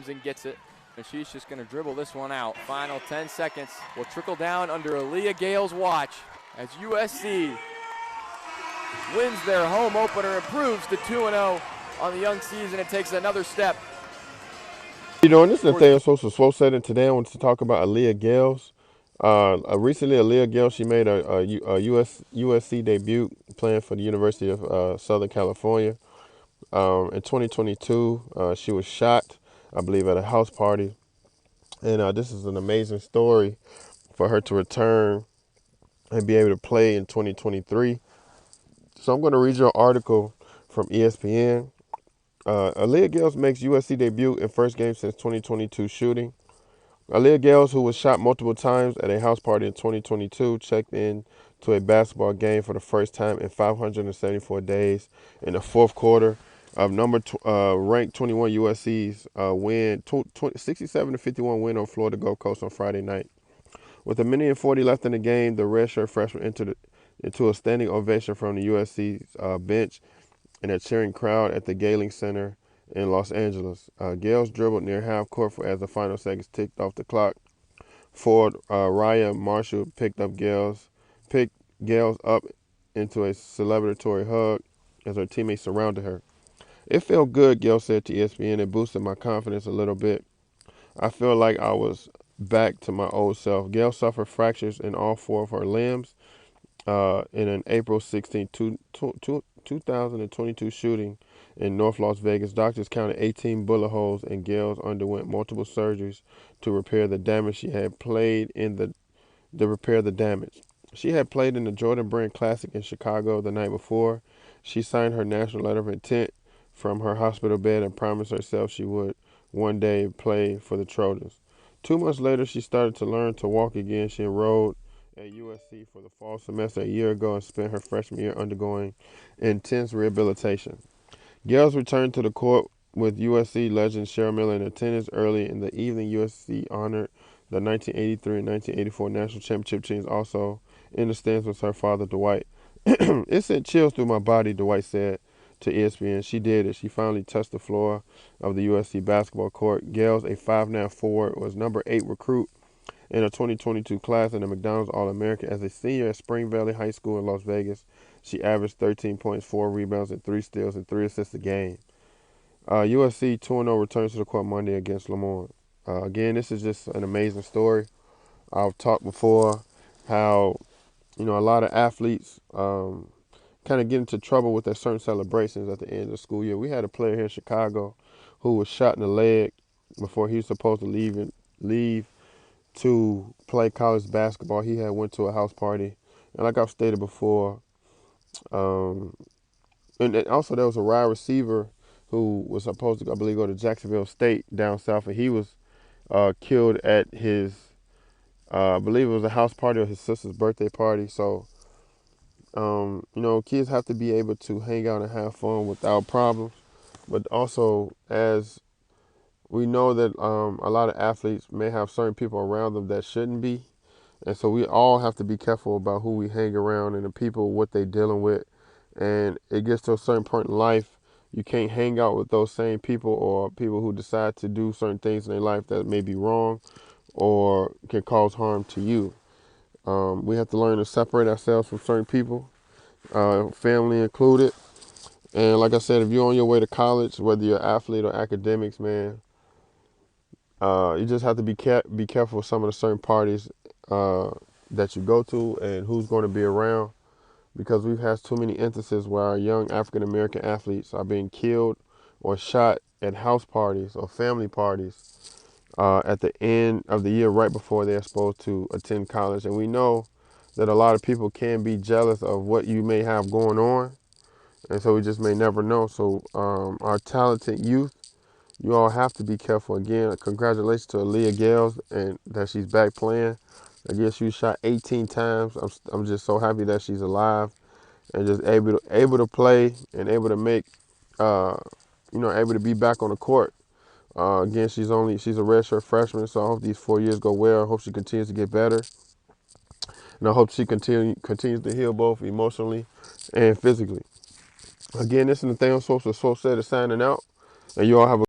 comes and gets it. And she's just going to dribble this one out. Final 10 seconds will trickle down under Aaliyah Gayles' watch as USC wins their home opener, improves to 2-0 on the young season, and takes another step. You know, this is Nathaniel Sosa Slow Setting. Today I want to talk about Aaliyah Gayles. Recently, Aaliyah Gayles, she made a USC debut playing for the University of Southern California. In 2022, she was shot, I believe, at a house party. And this is an amazing story for her to return and be able to play in 2023. So I'm going to read you an article from ESPN. Aaliyah Gayles makes USC debut in first game since 2022 shooting. Aaliyah Gayles, who was shot multiple times at a house party in 2022, checked in to a basketball game for the first time in 574 days in the fourth quarter of ranked 21 USC's win, 67-51 win on Florida Gulf Coast on Friday night. With a minute and 40 left in the game, the redshirt freshman entered into a standing ovation from the USC's bench and a cheering crowd at the Gayles Center in Los Angeles. Gayles dribbled near half court as the final seconds ticked off the clock. Forward Raya Marshall picked Gayles up into a celebratory hug as her teammates surrounded her. "It felt good," Gayles said to ESPN. "It boosted my confidence a little bit. I feel like I was back to my old self." Gayles suffered fractures in all four of her limbs in an April 16, 2022 shooting in North Las Vegas. Doctors counted 18 bullet holes, and Gayles underwent multiple surgeries to repair the damage. She had played in the Jordan Brand Classic in Chicago the night before. She signed her national letter of intent from her hospital bed and promised herself she would one day play for the Trojans. 2 months later, she started to learn to walk again. She enrolled at USC for the fall semester a year ago and spent her freshman year undergoing intense rehabilitation. Gayles returned to the court with USC legend Cheryl Miller in attendance. Early in the evening, USC honored the 1983 and 1984 national championship teams. Also in the stands was her father, Dwight. "It sent chills through my body," Dwight said to ESPN. "She did it. She finally touched the floor of the USC basketball court." Gayles, a 5'9" forward, was number 8 recruit in a 2022 class and a McDonald's All-American. As a senior at Spring Valley High School in Las Vegas, she averaged 13 points, 4 rebounds, and 3 steals and 3 assists a game. USC 2-0 returns to the court Monday against Lamont. Again, this is just an amazing story. I've talked before how, a lot of athletes kind of get into trouble with their certain celebrations at the end of the school year. We had a player here in Chicago who was shot in the leg before he was supposed to leave to play college basketball. He had went to a house party, and like I've stated before, and also there was a wide receiver who was supposed to, I believe, go to Jacksonville State down south, and he was killed at his, I believe it was a house party or his sister's birthday party. So, kids have to be able to hang out and have fun without problems, but also as we know that a lot of athletes may have certain people around them that shouldn't be. And so we all have to be careful about who we hang around and the people, what they're dealing with. And it gets to a certain point in life, you can't hang out with those same people or people who decide to do certain things in their life that may be wrong or can cause harm to you. We have to learn to separate ourselves from certain people, family included. And like I said, if you're on your way to college, whether you're an athlete or academics, man, you just have to be careful with some of the certain parties that you go to and who's going to be around, because we've had too many instances where our young African American athletes are being killed or shot at house parties or family parties at the end of the year right before they're supposed to attend college. And we know that a lot of people can be jealous of what you may have going on, and so we just may never know. So our talented youth, you all have to be careful. Again, congratulations to Aaliyah Gayles and that she's back playing. I guess she was shot 18 times. I'm just so happy that she's alive and just able to play and able to make, able to be back on the court. Again, she's a redshirt freshman, so I hope these 4 years go well. I hope she continues to get better, and I hope she continues to heal both emotionally and physically. Again, this is Nathaniel Sosa, signing out, and you all have a